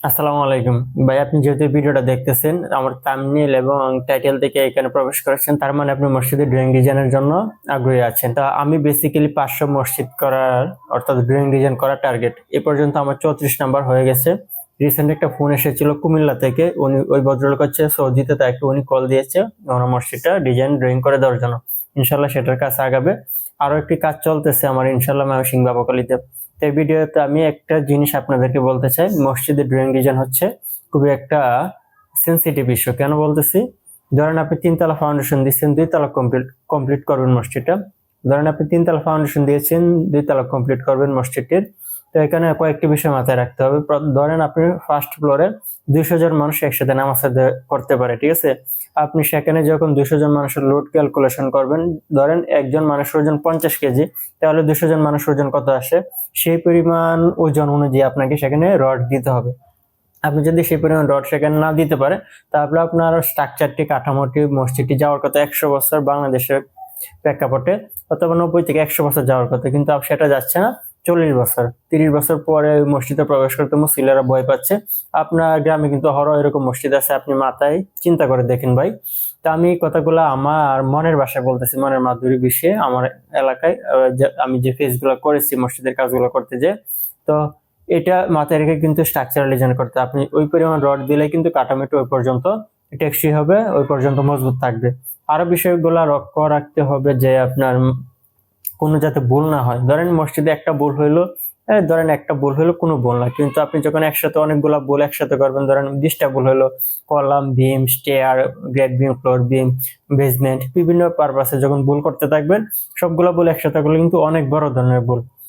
আসসালামু আলাইকুম ভাই, আপনি যেহেতু ভিডিওটা দেখতেছেন আমার থাম্বনেইল এবং টাইটেল থেকে এখানে প্রবেশ করেছেন, তার মানে আপনি মসজিদে ড্রয়িং ডিজাইনের জন্য আগ্রহী আছেন। তা আমি বেসিক্যালি 500 মসজিদ করার অর্থাৎ ড্রয়িং ডিজাইন করার টার্গেট। এ পর্যন্ত আমার 34 নাম্বার হয়ে গেছে। রিসেন্ট একটা ফোন এসেছিল কুমিল্লা থেকে, উনি ওই ভদ্রলোক হচ্ছে সৌদিতে, তাই একটু উনি কল দিয়েছে ওনার মসজিদটা ডিজাইন ড্রয়িং করে দেওয়ার জন্য। ইনশাল্লাহ সেটার কাজ আগাবে। আরো একটি কাজ চলতেছে আমার ইনশাল্লাহ ময়মনসিংহ বাবুখালীতে। এই ভিডিওতে আমি একটা জিনিস আপনাদেরকে বলতে চাই, মসজিদের ড্রয়িং ডিজাইন হচ্ছে খুবই একটা সেন্সিটিভ ইস্যু। কেন বলতেছি, ধরেন আপনি তিনতলা ফাউন্ডেশন দিচ্ছেন, দুই তলা কমপ্লিট করবেন মসজিদটা। ধরেন আপনি তিনতলা ফাউন্ডেশন দিয়েছেন, দুই তলা কমপ্লিট করবেন মসজিদটির। তো এখানে কয়েকটি বিষয় মাথায় রাখতে হবে। ধরেন আপনি ফার্স্ট ফ্লোরে 200 জন মানুষ একসাথে নামাজ করতে পারে, ঠিক আছে। আপনি সেখানে যখন 200 জন মানুষের লোড ক্যালকুলেশন করবেন, ধরেন একজন মানুষের ওজন 50 কেজি, তাহলে 200 জন মানুষের ওজন কত আসে, সেই পরিমাণ ওজন অনুযায়ী আপনাকে সেখানে রড দিতে হবে। আপনি যদি সেই পরিমাণ রড সেখানে না দিতে পারে, তাহলে আপনার স্ট্রাকচারটি কাঠামোটি মসজিদটি যাওয়ার কথা 100 বছর বাংলাদেশের প্রেক্ষাপটে, অথবা 90 থেকে 100 বছর যাওয়ার কথা, কিন্তু সেটা যাচ্ছে না। 40 বছর 30 বছর পরে ওই মসজিদে প্রবেশ করতে মুসলিরা ভয় পাচ্ছে। আপনার গ্রামে কিন্তু এরকম মসজিদ আছে, আপনি মাথায় চিন্তা করে দেখেন ভাই। তা আমি এই কথাগুলো আমার মনের ভাষায় বলতেছি, মনের মাধুরী বিষয়ে আমার এলাকায় আমি যে ফেসগুলো করেছি মসজিদের কাজগুলো করতে, যে তো এটা মাথায় রেখে কিন্তু স্ট্রাকচারাল ডিজাইন করতে, আপনি ওই পরিমাণ রড দিলে কিন্তু কাঠামোটা ওই পর্যন্ত টেকসই হবে, ওই পর্যন্ত মজবুত থাকবে। আরো বিষয়গুলো লক্ষ্য রাখতে হবে যে আপনার কোনো যাতে ভুল না হয়। ধরেন মসজিদে একটা ভুল হইলো, ধরেন একটা ভুল হইলো কোনো ভুল না, কিন্তু আপনি যখন একসাথে অনেকগুলা ভুল একসাথে করবেন, ধরেন 20টা ভুল হইলো, column, beam, stair, grade beam, floor beam, basement, বিভিন্ন পারপাসে যখন ভুল করতে থাকবেন, সবগুলা ভুল একসাথে করলে কিন্তু অনেক বড় ধরনের ভুল।